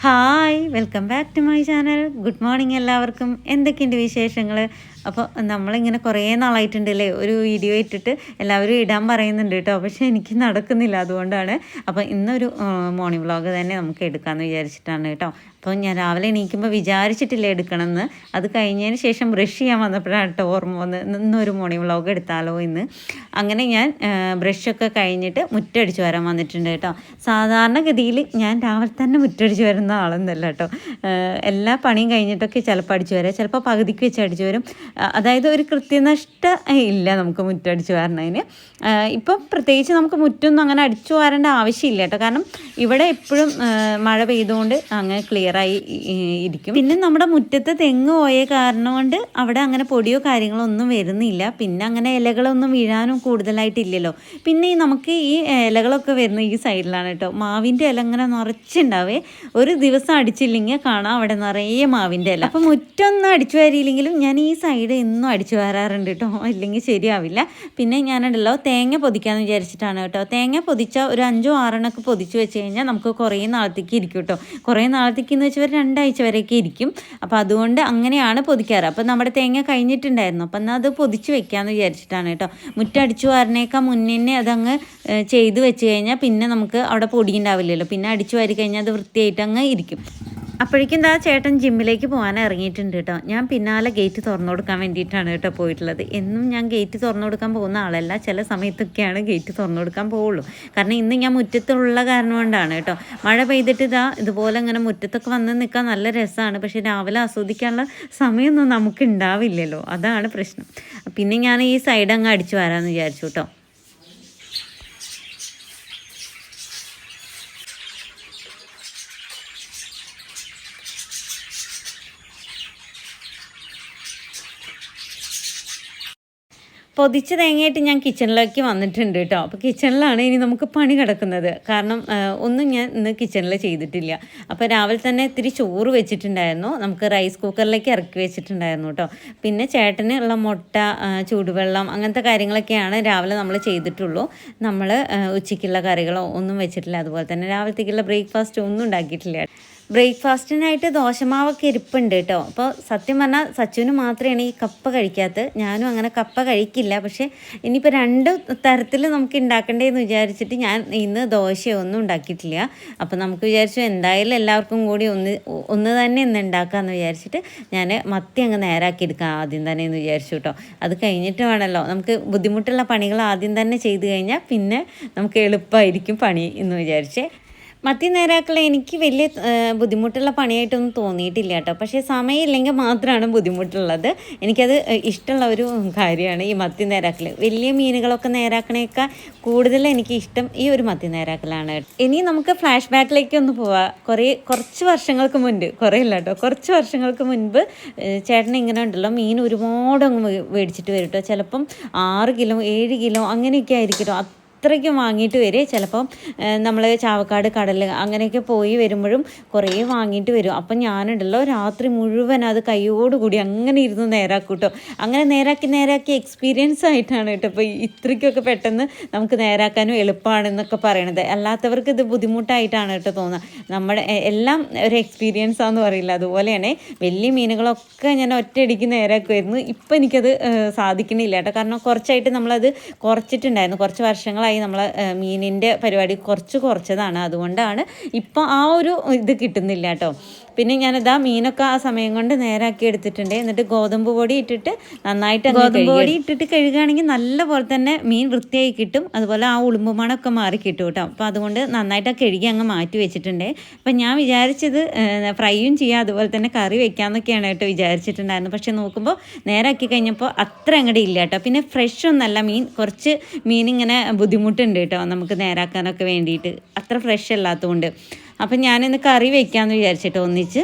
Hi welcome back to my channel. Good morning എല്ലാവർക്കും. എന്തൊക്കെയുണ്ട് വിശേഷങ്ങൾ? അപ്പോൾ നമ്മളിങ്ങനെ കുറേ നാളായിട്ടുണ്ടല്ലേ ഒരു വീഡിയോ ഇട്ടിട്ട് എല്ലാവരും ഇടാൻ പറയുന്നുണ്ട് കേട്ടോ, പക്ഷേ എനിക്ക് നടക്കുന്നില്ല. അതുകൊണ്ടാണ് അപ്പോൾ ഇന്നൊരു മോർണിംഗ് വ്ളോഗ് തന്നെ നമുക്ക് എടുക്കാമെന്ന് വിചാരിച്ചിട്ടാണ് കേട്ടോ. അപ്പോൾ ഞാൻ രാവിലെ എണീക്കുമ്പോൾ വിചാരിച്ചിട്ടില്ല എടുക്കണമെന്ന്. അത് കഴിഞ്ഞതിന് ശേഷം ബ്രഷ് ചെയ്യാൻ വന്നപ്പോഴാണ് കേട്ടോ ഓർമ്മ വന്ന് ഇന്നൊരു മോർണിംഗ് വ്ളോഗ് എടുത്താലോ ഇന്ന്. അങ്ങനെ ഞാൻ ബ്രഷൊക്കെ കഴിഞ്ഞിട്ട് മുറ്റടിച്ച് വരാൻ വന്നിട്ടുണ്ട് കേട്ടോ. സാധാരണഗതിയിൽ ഞാൻ രാവിലെ തന്നെ മുറ്റടിച്ച് വരുന്ന ആളൊന്നല്ല കേട്ടോ. എല്ലാ പണിയും കഴിഞ്ഞിട്ടൊക്കെ ചിലപ്പോൾ അടിച്ചു വരാം, ചിലപ്പോൾ പകുതിക്ക് വെച്ച് അടിച്ചു വരും. അതായത് ഒരു കൃത്യനിഷ്ഠ ഇല്ല നമുക്ക് മുറ്റടിച്ച് വരണതിന്. ഇപ്പം പ്രത്യേകിച്ച് നമുക്ക് മുറ്റൊന്നും അങ്ങനെ അടിച്ചു വരേണ്ട ആവശ്യമില്ല കേട്ടോ, കാരണം ഇവിടെ എപ്പോഴും മഴ പെയ്തുകൊണ്ട് അങ്ങനെ ക്ലിയറായി ഇരിക്കും. പിന്നെ നമ്മുടെ മുറ്റത്ത് തെങ്ങ് പോയ കാരണം കൊണ്ട് അവിടെ അങ്ങനെ പൊടിയോ കാര്യങ്ങളോ ഒന്നും വരുന്നില്ല. പിന്നെ അങ്ങനെ ഇലകളൊന്നും വീഴാനും കൂടുതലായിട്ടില്ലല്ലോ. പിന്നെ നമുക്ക് ഈ ഇലകളൊക്കെ വരുന്ന ഈ സൈഡിലാണ് കേട്ടോ. മാവിൻ്റെ ഇല അങ്ങനെ നിറച്ചുണ്ടാവേ. ഒരു ദിവസം അടിച്ചില്ലെങ്കിൽ കാണാം അവിടെ നിറയെ മാവിൻ്റെ ഇല. അപ്പോൾ മുറ്റൊന്നും അടിച്ചു വരിയില്ലെങ്കിലും ഞാൻ ഈ സൈഡ് എന്നും അടിച്ചു വരാറുണ്ട് കേട്ടോ, ഇല്ലെങ്കിൽ ശരിയാവില്ല. പിന്നെ ഞാനുണ്ടല്ലോ തേങ്ങ പൊതിക്കാമെന്ന് വിചാരിച്ചിട്ടാണ് കേട്ടോ. തേങ്ങ പൊതിച്ച ഒരു 5-6 പൊതിച്ച് വെച്ച് കഴിഞ്ഞാൽ നമുക്ക് കുറേ നാളത്തേക്ക് ഇരിക്കും കേട്ടോ. കുറേ നാളത്തേക്ക് എന്ന് വെച്ചാൽ 2 ആഴ്ച വരെയൊക്കെ ഇരിക്കും. അപ്പോൾ അതുകൊണ്ട് അങ്ങനെയാണ് പൊതിക്കാറ്. അപ്പോൾ നമ്മുടെ തേങ്ങ കഴിഞ്ഞിട്ടുണ്ടായിരുന്നു, അപ്പം എന്നാൽ അത് പൊതിച്ച് വെക്കാമെന്ന് വിചാരിച്ചിട്ടാണ് കേട്ടോ. മുറ്റടിച്ചു വരണേക്കാൾ മുന്നേ അതങ്ങ് ചെയ്ത് വെച്ച് കഴിഞ്ഞാൽ പിന്നെ നമുക്ക് അവിടെ പൊടി ഉണ്ടാവില്ലല്ലോ. പിന്നെ അടിച്ചു വാരി കഴിഞ്ഞാൽ അത് വൃത്തിയായിട്ട് അങ്ങ് ഇരിക്കും. അപ്പോഴേക്കും ചേട്ടൻ ജിമ്മിലേക്ക് പോകാൻ ഇറങ്ങിയിട്ടുണ്ട് കേട്ടോ. ഞാൻ പിന്നാലെ ഗേറ്റ് തുറന്നു കൊടുക്കാൻ വേണ്ടിയിട്ടാണ് കേട്ടോ പോയിട്ടുള്ളത്. എന്നും ഞാൻ ഗേറ്റ് തുറന്നു കൊടുക്കാൻ പോകുന്ന ആളല്ല, ചില സമയത്തൊക്കെയാണ് ഗേറ്റ് തുറന്നു കൊടുക്കാൻ പോവുള്ളൂ. കാരണം ഇന്ന് ഞാൻ മുറ്റത്തുള്ള കാരണം കൊണ്ടാണ് കേട്ടോ. മഴ പെയ്തിട്ട് ഇതുപോലെ ഇങ്ങനെ മുറ്റത്തൊക്കെ വന്ന് നിൽക്കാൻ നല്ല രസമാണ്, പക്ഷേ രാവിലെ ആസ്വദിക്കാനുള്ള സമയമൊന്നും നമുക്ക് ഉണ്ടാവില്ലല്ലോ, അതാണ് പ്രശ്നം. പിന്നെ ഞാൻ ഈ സൈഡ് അങ്ങ് അടിച്ചു വരാമെന്ന് വിചാരിച്ചു കേട്ടോ. പൊതിച്ച് തേങ്ങയായിട്ട് ഞാൻ കിച്ചണിലേക്ക് വന്നിട്ടുണ്ട് കേട്ടോ. അപ്പോൾ കിച്ചണിലാണ് ഇനി നമുക്ക് പണി കിടക്കുന്നത്. കാരണം ഒന്നും ഞാൻ ഇന്ന് കിച്ചണിൽ ചെയ്തിട്ടില്ല. അപ്പോൾ രാവിലെ തന്നെ ഇത്തിരി ചോറ് വെച്ചിട്ടുണ്ടായിരുന്നു, നമുക്ക് റൈസ് കുക്കറിലേക്ക് ഇറക്കി വെച്ചിട്ടുണ്ടായിരുന്നു കേട്ടോ. പിന്നെ ചേട്ടന് ഉള്ള മുട്ട, ചൂടുവെള്ളം, അങ്ങനത്തെ കാര്യങ്ങളൊക്കെയാണ് രാവിലെ നമ്മൾ ചെയ്തിട്ടുള്ളൂ. നമ്മൾ ഉച്ചയ്ക്കുള്ള കറികളോ ഒന്നും വെച്ചിട്ടില്ല. അതുപോലെ തന്നെ രാവിലത്തേക്കുള്ള ബ്രേക്ക്ഫാസ്റ്റ് ഒന്നും ഉണ്ടാക്കിയിട്ടില്ല. ബ്രേക്ക്ഫാസ്റ്റിനായിട്ട് ദോശമാവൊക്കെ ഇരിപ്പുണ്ട് കേട്ടോ. അപ്പോൾ സത്യം പറഞ്ഞാൽ സച്ചുവിന് മാത്രമാണ് ഈ കപ്പ കഴിക്കാത്തത്. ഞാനും അങ്ങനെ കപ്പ കഴിക്കില്ല. പക്ഷേ ഇനിയിപ്പോൾ 2 തരത്തിൽ നമുക്ക് ഉണ്ടാക്കണ്ടേന്ന് വിചാരിച്ചിട്ട് ഞാൻ ഇന്ന് ദോശയൊന്നും ഉണ്ടാക്കിയിട്ടില്ല. അപ്പോൾ നമുക്ക് വിചാരിച്ചു എന്തായാലും എല്ലാവർക്കും കൂടി ഒന്ന് തന്നെ ഇന്ന് ഉണ്ടാക്കാമെന്ന് വിചാരിച്ചിട്ട് ഞാൻ മത്തി അങ്ങ് നേരാക്കി എടുക്കാം ആദ്യം തന്നെ എന്ന് വിചാരിച്ചു കേട്ടോ. അത് കഴിഞ്ഞിട്ട് വേണമല്ലോ നമുക്ക് ബുദ്ധിമുട്ടുള്ള പണികൾ ആദ്യം തന്നെ ചെയ്ത് കഴിഞ്ഞാൽ പിന്നെ നമുക്ക് എളുപ്പമായിരിക്കും പണി എന്ന് വിചാരിച്ചേ. മത്തി നേരാക്കളെ എനിക്ക് വലിയ ബുദ്ധിമുട്ടുള്ള പണിയായിട്ടൊന്നും തോന്നിയിട്ടില്ല കേട്ടോ. പക്ഷേ സമയമില്ലെങ്കിൽ മാത്രമാണ് ബുദ്ധിമുട്ടുള്ളത്. എനിക്കത് ഇഷ്ടമുള്ള ഒരു കാര്യമാണ് ഈ മത്തി നേരാക്കൽ. വലിയ മീനുകളൊക്കെ നേരാക്കണേക്കാൾ കൂടുതൽ എനിക്ക് ഇഷ്ടം ഈ ഒരു മത്തി നേരാക്കലാണ്. ഇനി നമുക്ക് ഫ്ലാഷ് ബാക്കിലേക്ക് ഒന്ന് പോവാം. കുറച്ച് വർഷങ്ങൾക്ക് മുൻപ്, കുറേ ഇല്ല കേട്ടോ, കുറച്ച് വർഷങ്ങൾക്ക് മുൻപ് ചേട്ടൻ ഇങ്ങനെ ഉണ്ടല്ലോ മീൻ ഒരുപാട് അങ്ങ് മേടിച്ചിട്ട് വരും കേട്ടോ. ചിലപ്പം 6 കിലോ 7 കിലോ അങ്ങനെയൊക്കെ ആയിരിക്കും അത്രയ്ക്കും വാങ്ങിയിട്ട് വരും. ചിലപ്പം നമ്മൾ ചാവക്കാട് കടൽ അങ്ങനെയൊക്കെ പോയി വരുമ്പോഴും കുറേ വാങ്ങിയിട്ട് വരും. അപ്പം ഞാനുണ്ടല്ലോ രാത്രി മുഴുവൻ അത് കൈയോടുകൂടി അങ്ങനെ ഇരുന്ന് നേരാക്കും കേട്ടോ. അങ്ങനെ നേരാക്കി എക്സ്പീരിയൻസ് ആയിട്ടാണ് കേട്ടോ ഇപ്പോൾ ഇത്രയ്ക്കൊക്കെ പെട്ടെന്ന് നമുക്ക് നേരാക്കാനും എളുപ്പമാണെന്നൊക്കെ പറയണത്. അല്ലാത്തവർക്ക് ഇത് ബുദ്ധിമുട്ടായിട്ടാണ് കേട്ടോ തോന്നുക. നമ്മുടെ എല്ലാം ഒരു എക്സ്പീരിയൻസ് ആണെന്ന് പറയില്ല, അതുപോലെയാണ് വലിയ മീനുകളൊക്കെ ഞാൻ ഒറ്റയടിക്ക് നേരാക്കുമായിരുന്നു. ഇപ്പം എനിക്കത് സാധിക്കണില്ല കേട്ടോ. കാരണം കുറച്ചായിട്ട് നമ്മളത് കുറച്ചിട്ടുണ്ടായിരുന്നു. കുറച്ച് വർഷങ്ങളായി നമ്മൾ മീനിൻ്റെ പരിപാടി കുറച്ചതാണ്. അതുകൊണ്ടാണ് ഇപ്പം ആ ഒരു ഇത് കിട്ടുന്നില്ല കേട്ടോ. പിന്നെ ഞാനിതാ മീനൊക്കെ ആ സമയം കൊണ്ട് നേരാക്കി എടുത്തിട്ടുണ്ട്. എന്നിട്ട് ഗോതമ്പ് പൊടി ഇട്ടിട്ട് നന്നായിട്ട് ഗോതമ്പ് പൊടി ഇട്ടിട്ട് കഴുകുകയാണെങ്കിൽ നല്ല പോലെ തന്നെ മീൻ വൃത്തിയായി കിട്ടും. അതുപോലെ ആ ഉളുമ്പ് മണമൊക്കെ മാറി കിട്ടും കേട്ടോ. അപ്പോൾ അതുകൊണ്ട് നന്നായിട്ട് കഴുകി അങ്ങ് മാറ്റി വെച്ചിട്ടുണ്ട്. അപ്പം ഞാൻ വിചാരിച്ചത് ഫ്രൈയും ചെയ്യാം, അതുപോലെ തന്നെ കറി വെക്കാമെന്നൊക്കെയാണ് കേട്ടോ വിചാരിച്ചിട്ടുണ്ടായിരുന്നു. പക്ഷെ നോക്കുമ്പോൾ നേരാക്കി കഴിഞ്ഞപ്പോൾ അത്ര അങ്ങോട്ട് ഇല്ല കേട്ടോ. പിന്നെ ഫ്രഷ് ഒന്നല്ല മീൻ, കുറച്ച് മീനിങ്ങനെ ബുദ്ധിമുട്ടുണ്ട് കേട്ടോ നമുക്ക് നേരാക്കാനൊക്കെ വേണ്ടിയിട്ട്, അത്ര ഫ്രഷ് അല്ലാത്തതുകൊണ്ട്. അപ്പം ഞാനിന്ന് കറി വെക്കാമെന്ന് വിചാരിച്ചിട്ടോ ഒന്നിച്ച്.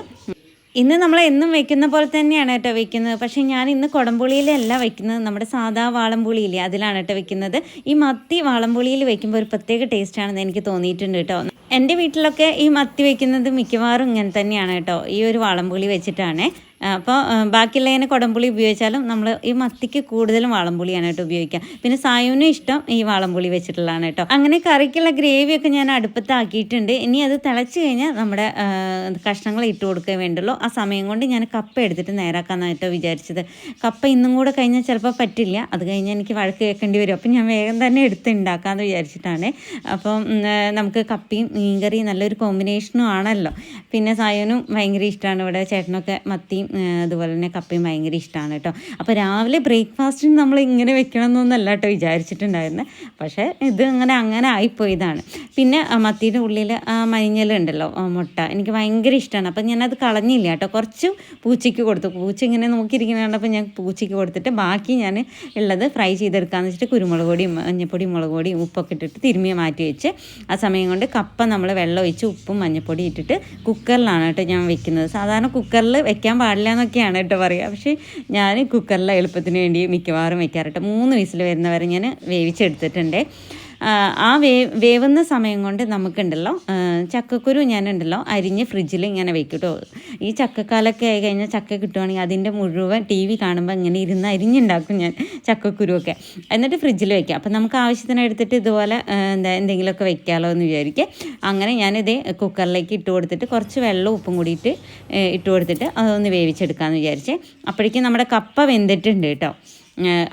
ഇന്ന് നമ്മൾ എന്നും വെക്കുന്ന പോലെ തന്നെയാണ് കേട്ടോ വെക്കുന്നത്. പക്ഷേ ഞാൻ ഇന്ന് കുടംപുളിയിലല്ല വെക്കുന്നത്, നമ്മുടെ സാധാ വാളംപുളിയില്ലേ അതിലാണ് കേട്ടോ വെക്കുന്നത്. ഈ മത്തി വാളംപുളിയിൽ വെക്കുമ്പോൾ ഒരു പ്രത്യേക ടേസ്റ്റാണെന്ന് എനിക്ക് തോന്നിയിട്ടുണ്ട് കേട്ടോ. എൻ്റെ വീട്ടിലൊക്കെ ഈ മത്തി വെക്കുന്നത് മിക്കവാറും ഇങ്ങനെ തന്നെയാണ് കേട്ടോ, ഈ ഒരു വാളംപുളി വെച്ചിട്ടാണ്. അപ്പോൾ ബാക്കിയുള്ളതിന് കുടംപുളി ഉപയോഗിച്ചാലും നമ്മൾ ഈ മത്തിക്ക് കൂടുതലും വാളംപുളിയാണ് കേട്ടോ ഉപയോഗിക്കുക. പിന്നെ സായുവിനും ഇഷ്ടം ഈ വാളംപുളി വെച്ചിട്ടുള്ളതാണ് കേട്ടോ. അങ്ങനെ കറിക്കുള്ള ഗ്രേവിയൊക്കെ ഞാൻ അടുപ്പത്താക്കിയിട്ടുണ്ട്. ഇനി അത് തിളച്ച് കഴിഞ്ഞാൽ നമ്മുടെ കഷ്ണങ്ങൾ ഇട്ട് കൊടുക്കാൻ വേണ്ടുള്ളൂ. ആ സമയം കൊണ്ട് ഞാൻ കപ്പ എടുത്തിട്ട് നേരാക്കാമെന്നായിട്ടോ വിചാരിച്ചത്. കപ്പ ഇന്നും കൂടെ കഴിഞ്ഞാൽ ചിലപ്പോൾ പറ്റില്ല, അത് കഴിഞ്ഞാൽ എനിക്ക് വഴക്ക് കേൾക്കേണ്ടി വരും. അപ്പം ഞാൻ വേഗം തന്നെ എടുത്ത് ഉണ്ടാക്കാമെന്ന് വിചാരിച്ചിട്ടാണ്. അപ്പം നമുക്ക് കപ്പയും മീൻകറിയും നല്ലൊരു കോമ്പിനേഷനും ആണല്ലോ. പിന്നെ സായനും ഭയങ്കര ഇഷ്ടമാണ്. ഇവിടെ ചേട്ടനൊക്കെ മത്തിയും അതുപോലെ തന്നെ കപ്പയും ഭയങ്കര ഇഷ്ടമാണ് കേട്ടോ. അപ്പോൾ രാവിലെ ബ്രേക്ക്ഫാസ്റ്റിന് നമ്മൾ ഇങ്ങനെ വെക്കണം എന്നൊന്നല്ല കേട്ടോ വിചാരിച്ചിട്ടുണ്ടായിരുന്നത്. പക്ഷേ ഇത് അങ്ങനെ ആയിപ്പോയതാണ്. പിന്നെ മത്തിയുടെ ഉള്ളിൽ മഞ്ഞളുണ്ടല്ലോ, മുട്ട, എനിക്ക് ഭയങ്കര ഇഷ്ടമാണ്. അപ്പം ഞാനത് കളഞ്ഞില്ല കേട്ടോ, കുറച്ച് പൂച്ചയ്ക്ക് കൊടുത്തു. പൂച്ച ഇങ്ങനെ നോക്കിയിരിക്കുന്നത് കണ്ടപ്പോൾ ഞാൻ പൂച്ചയ്ക്ക് കൊടുത്തിട്ട് ബാക്കി ഞാൻ ഉള്ളത് ഫ്രൈ ചെയ്തെടുക്കാമെന്ന് വെച്ചിട്ട് കുരുമുളക് പൊടിയും മഞ്ഞപ്പൊടിയും മുളക് പൊടിയും ഉപ്പൊക്കെ ഇട്ടിട്ട് തിരുമ്മി മാറ്റി വെച്ച് ആ സമയം കൊണ്ട് കപ്പ നമ്മൾ വെള്ളം ഒഴിച്ച് ഉപ്പും മഞ്ഞപ്പൊടി ഇട്ടിട്ട് കുക്കറിലാണ് കേട്ടോ ഞാൻ വെക്കുന്നത്. സാധാരണ കുക്കറിൽ വെക്കാൻ പാടില്ല എന്നൊക്കെയാണ് കേട്ടോ പറയുക. പക്ഷേ ഞാൻ കുക്കറിൽ എളുപ്പത്തിന് വേണ്ടി മിക്കവാറും വെക്കാറ് കേട്ടോ. 3 വിസിൽ വരുന്നവരെ ഞാൻ വേവിച്ചെടുത്തിട്ടുണ്ട്. ആ വേവുന്ന സമയം കൊണ്ട് നമുക്കുണ്ടല്ലോ ചക്കക്കുരു ഞാനുണ്ടല്ലോ അരിഞ്ഞ് ഫ്രിഡ്ജിൽ ഇങ്ങനെ വെക്കും കേട്ടോ. ഈ ചക്കക്കാലൊക്കെ ആയി കഴിഞ്ഞാൽ ചക്ക കിട്ടുവാണെങ്കിൽ അതിൻ്റെ മുഴുവൻ TV കാണുമ്പോൾ ഇങ്ങനെ ഇരുന്ന് അരിഞ്ഞുണ്ടാക്കും ഞാൻ ചക്കക്കുരുവൊക്കെ. എന്നിട്ട് ഫ്രിഡ്ജിൽ വയ്ക്കാം. അപ്പം നമുക്ക് ആവശ്യത്തിന് എടുത്തിട്ട് ഇതുപോലെ എന്തെങ്കിലുമൊക്കെ വെക്കാമല്ലോ എന്ന് വിചാരിക്കുക. അങ്ങനെ ഞാനിത് കുക്കറിലേക്ക് ഇട്ട് കൊടുത്തിട്ട് കുറച്ച് വെള്ളവും ഉപ്പും കൂടിയിട്ട് ഇട്ട് കൊടുത്തിട്ട് അതൊന്ന് വേവിച്ചെടുക്കാമെന്ന് വിചാരിച്ചേ. അപ്പോഴേക്കും നമ്മുടെ കപ്പ വെന്തിട്ടുണ്ട് കേട്ടോ.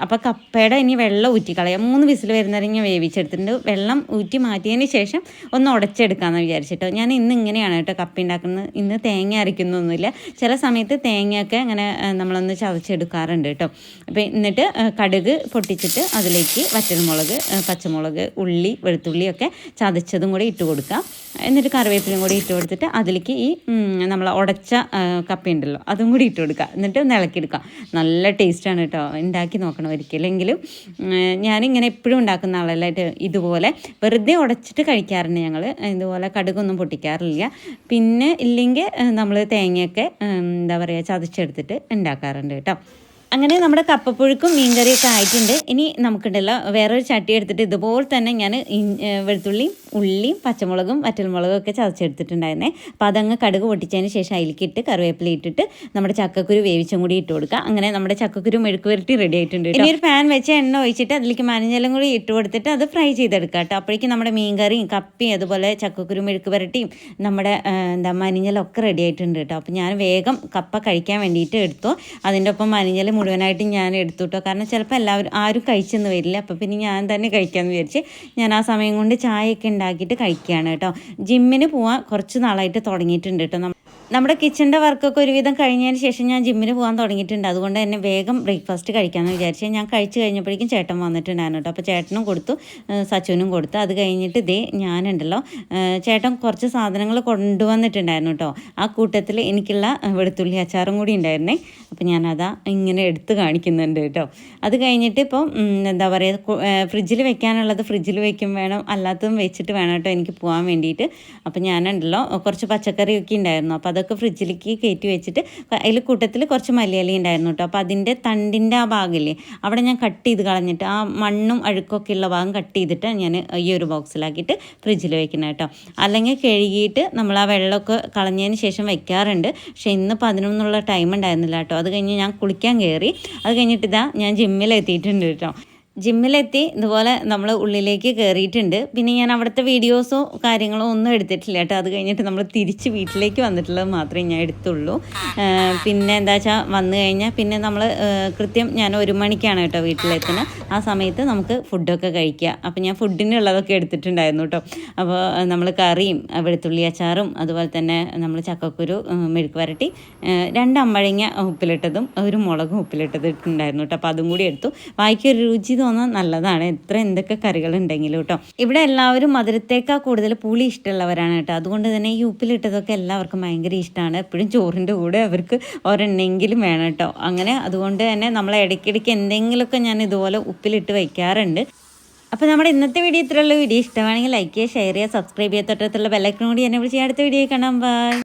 അപ്പോൾ കപ്പയുടെ ഇനി വെള്ളം ഊറ്റി കളയാം. 3 വിസിൽ വരുന്നവരെ ഞാൻ വേവിച്ചെടുത്തിട്ടുണ്ട്. വെള്ളം ഊറ്റി മാറ്റിയതിന് ശേഷം ഒന്ന് ഉടച്ചെടുക്കാമെന്ന് വിചാരിച്ചിട്ടോ. ഞാൻ ഇന്ന് ഇങ്ങനെയാണ് കേട്ടോ കപ്പ ഉണ്ടാക്കുന്നത്. ഇന്ന് തേങ്ങ അരയ്ക്കുന്നൊന്നുമില്ല. ചില സമയത്ത് തേങ്ങയൊക്കെ അങ്ങനെ നമ്മളൊന്ന് ചതച്ചെടുക്കാറുണ്ട് കേട്ടോ. അപ്പോൾ എന്നിട്ട് കടുക് പൊട്ടിച്ചിട്ട് അതിലേക്ക് വറ്റൽമുളക്, പച്ചമുളക്, ഉള്ളി, വെളുത്തുള്ളിയൊക്കെ ചതച്ചതും കൂടി ഇട്ട് കൊടുക്കാം. എന്നിട്ട് കറിവേപ്പിലയും കൂടി ഇട്ട് കൊടുത്തിട്ട് അതിലേക്ക് ഈ നമ്മൾ ഉടച്ച കപ്പയുണ്ടല്ലോ അതും കൂടി ഇട്ട് കൊടുക്കുക. എന്നിട്ട് ഒന്ന് ഇളക്കിയെടുക്കാം. നല്ല ടേസ്റ്റാണ് കേട്ടോ. ഉണ്ടാക്കി നോക്കണം ഒരിക്കലെങ്കിലും. ഞാനിങ്ങനെ എപ്പോഴും ഉണ്ടാക്കുന്ന ആളല്ലായിട്ട് ഇതുപോലെ വെറുതെ ഉടച്ചിട്ട് കഴിക്കാറുണ്ട് ഞങ്ങൾ. ഇതുപോലെ കടുകൊന്നും പൊട്ടിക്കാറില്ല. പിന്നെ ഇല്ലെങ്കിൽ നമ്മൾ തേങ്ങയൊക്കെ എന്താ പറയുക ചതച്ചെടുത്തിട്ട് ഉണ്ടാക്കാറുണ്ട് കേട്ടോ. അങ്ങനെ നമ്മുടെ കപ്പപ്പുഴുക്കും മീൻകറിയൊക്കെ ആയിട്ടുണ്ട്. ഇനി നമുക്കുണ്ടല്ലോ വേറൊരു ചട്ടി എടുത്തിട്ട് ഇതുപോലെ തന്നെ ഞാൻ വെളുത്തുള്ളിയും ഉള്ളിയും പച്ചമുളകും വറ്റൽമുളകും ഒക്കെ ചതച്ചെടുത്തിട്ടുണ്ടായിരുന്നേ. അപ്പോൾ അതങ്ങ് കടുക് പൊട്ടിച്ചതിന് ശേഷം അതിലേക്കിട്ട് കറിവേപ്പില ഇട്ടിട്ട് നമ്മുടെ ചക്കക്കുരു വേവിച്ചും കൂടി ഇട്ട് കൊടുക്കുക. അങ്ങനെ നമ്മുടെ ചക്കക്കുരു മെഴുക്ക് പുരട്ടി റെഡി ആയിട്ടുണ്ട്. ഇനി ഒരു പാൻ വെച്ച് എണ്ണ ഒഴിച്ചിട്ട് അതിലേക്ക് മഞ്ഞളും കൂടി ഇട്ട് കൊടുത്തിട്ട് അത് ഫ്രൈ ചെയ്തെടുക്കുക കേട്ടോ. അപ്പോഴേക്കും നമ്മുടെ മീൻകറിയും കപ്പയും അതുപോലെ ചക്കക്കുരു മെഴുക്ക് പുരട്ടിയും നമ്മുടെ മഞ്ഞളൊക്കെ റെഡി ആയിട്ടുണ്ട് കേട്ടോ. അപ്പോൾ ഞാൻ വേഗം കപ്പ കഴിക്കാൻ വേണ്ടിയിട്ട് എടുത്തു. അതിൻ്റെ ഒപ്പം മഞ്ഞൾ മുഴുവനായിട്ട് ഞാൻ എടുത്തു കേട്ടോ. കാരണം ചിലപ്പോൾ ആരും കഴിച്ചെന്ന് വരില്ല. അപ്പോൾ പിന്നെ ഞാൻ തന്നെ കഴിക്കാമെന്ന് വിചാരിച്ച് ഞാൻ ആ സമയം കൊണ്ട് ചായയൊക്കെ ഉണ്ടാക്കിയിട്ട് കഴിക്കുകയാണ് കേട്ടോ. ജിമ്മിന് പോകാൻ കുറച്ച് നാളായിട്ട് തുടങ്ങിയിട്ടുണ്ട് കേട്ടോ. നമ്മുടെ കിച്ചൻ്റെ വർക്കൊക്കെ ഒരുവിധം കഴിഞ്ഞതിന് ശേഷം ഞാൻ ജിമ്മിന് പോകാൻ തുടങ്ങിയിട്ടുണ്ട്. അതുകൊണ്ട് തന്നെ വേഗം ബ്രേക്ക്ഫാസ്റ്റ് കഴിക്കാമെന്ന് വിചാരിച്ചു. ഞാൻ കഴിച്ച് കഴിഞ്ഞപ്പോഴേക്കും ചേട്ടൻ വന്നിട്ടുണ്ടായിരുന്നു കേട്ടോ. അപ്പോൾ ചേട്ടനും കൊടുത്തു, സച്ചുവിനും കൊടുത്തു. അത് കഴിഞ്ഞിട്ട് ഇതേ ഞാനുണ്ടല്ലോ ചേട്ടൻ കുറച്ച് സാധനങ്ങൾ കൊണ്ടുവന്നിട്ടുണ്ടായിരുന്നു കേട്ടോ. ആ കൂട്ടത്തിൽ എനിക്കുള്ള വെളുത്തുള്ളി അച്ചാറും കൂടി ഉണ്ടായിരുന്നേ. അപ്പോൾ ഞാനതാ ഇങ്ങനെ എടുത്ത് കാണിക്കുന്നുണ്ട് കേട്ടോ. അത് കഴിഞ്ഞിട്ട് ഇപ്പം എന്താ പറയുക ഫ്രിഡ്ജിൽ വെക്കാനുള്ളത് ഫ്രിഡ്ജിൽ വെക്കും വേണം, അല്ലാത്തതും വെച്ചിട്ട് വേണം കേട്ടോ എനിക്ക് പോകാൻ വേണ്ടിയിട്ട്. അപ്പോൾ ഞാനുണ്ടല്ലോ കുറച്ച് പച്ചക്കറിയൊക്കെ ഉണ്ടായിരുന്നു. അപ്പോൾ അതൊക്കെ ഫ്രിഡ്ജിലേക്ക് കയറ്റി വെച്ചിട്ട് അതിൽ കൂട്ടത്തിൽ കുറച്ച് മല്ലിയില ഉണ്ടായിരുന്നു കേട്ടോ. അപ്പോൾ അതിൻ്റെ തണ്ടിൻ്റെ ആ ഭാഗമില്ലേ അവിടെ ഞാൻ കട്ട് ചെയ്ത് കളഞ്ഞിട്ട് ആ മണ്ണും അഴുക്കൊക്കെ ഉള്ള ഭാഗം കട്ട് ചെയ്തിട്ട് ഞാൻ ഈ ഒരു ബോക്സിലാക്കിയിട്ട് ഫ്രിഡ്ജിൽ വെക്കണം കേട്ടോ. അല്ലെങ്കിൽ കഴുകിയിട്ട് നമ്മൾ ആ വെള്ളമൊക്കെ കളഞ്ഞതിന് ശേഷം വെക്കാറുണ്ട്. പക്ഷേ ഇന്നിപ്പോൾ അതിനൊന്നുള്ള ടൈം ഉണ്ടായിരുന്നില്ല കേട്ടോ. അത് കഴിഞ്ഞ് ഞാൻ കുളിക്കാൻ കയറി. അത് കഴിഞ്ഞിട്ട് ഇതാ ഞാൻ ജിമ്മിലെത്തിയിട്ടുണ്ട് കേട്ടോ. ജിമ്മിലെത്തി ഇതുപോലെ നമ്മൾ ഉള്ളിലേക്ക് കയറിയിട്ടുണ്ട്. പിന്നെ ഞാൻ അവിടുത്തെ വീഡിയോസോ കാര്യങ്ങളോ ഒന്നും എടുത്തിട്ടില്ല കേട്ടോ. അത് കഴിഞ്ഞിട്ട് നമ്മൾ തിരിച്ച് വീട്ടിലേക്ക് വന്നിട്ടുള്ളത് മാത്രമേ ഞാൻ എടുത്തുള്ളൂ. പിന്നെ എന്താ വെച്ചാൽ വന്നു കഴിഞ്ഞാൽ പിന്നെ നമ്മൾ കൃത്യം ഞാൻ 1 മണിക്കാണ് കേട്ടോ വീട്ടിലെത്തുന്നത്. ആ സമയത്ത് നമുക്ക് ഫുഡൊക്കെ കഴിക്കുക. അപ്പോൾ ഞാൻ ഫുഡിനുള്ളതൊക്കെ എടുത്തിട്ടുണ്ടായിരുന്നു കേട്ടോ. അപ്പോൾ നമ്മൾ കറിയും വെളുത്തുള്ളി അച്ചാറും അതുപോലെ തന്നെ നമ്മൾ ചക്കക്കുരു മെഴുക്ക് വരട്ടി 2 അമ്പഴങ്ങ ഉപ്പിലിട്ടതും 1 മുളകും ഉപ്പിലിട്ടത് ഇട്ടുണ്ടായിരുന്നു കേട്ടോ. അപ്പോൾ അതും കൂടി എടുത്തു. വായിക്കൊരു രുചി തോന്നാൻ നല്ലതാണ് എന്തൊക്കെ കറികളുണ്ടെങ്കിലും കേട്ടോ. ഇവിടെ എല്ലാവരും മധുരത്തേക്കാൾ കൂടുതൽ പുളി ഇഷ്ടമുള്ളവരാണ് കേട്ടോ. അതുകൊണ്ട് തന്നെ ഈ ഉപ്പിലിട്ടതൊക്കെ എല്ലാവർക്കും ഭയങ്കര ഇഷ്ടമാണ്. എപ്പോഴും ചോറിൻ്റെ കൂടെ അവർക്ക് ഒരെണ്ണെങ്കിലും വേണം കേട്ടോ. അങ്ങനെ അതുകൊണ്ട് തന്നെ നമ്മൾ ഇടയ്ക്കിടയ്ക്ക് എന്തെങ്കിലുമൊക്കെ ഞാൻ ഇതുപോലെ ഉപ്പിലിട്ട് വയ്ക്കാറുണ്ട്. അപ്പോൾ നമ്മുടെ ഇന്നത്തെ വീഡിയോ ഇത്രയുള്ള വീഡിയോ ഇഷ്ടമാണെങ്കിൽ ലൈക്ക് ചെയ്യുക, ഷെയർ ചെയ്യുക, സബ്സ്ക്രൈബ് ചെയ്യുക, തൊട്ടടുത്തുള്ള ബെല്ലൈക്കൺ കൂടി എന്നെ വിളിച്ച് അടുത്ത വീഡിയോ കാണാം. ബൈ.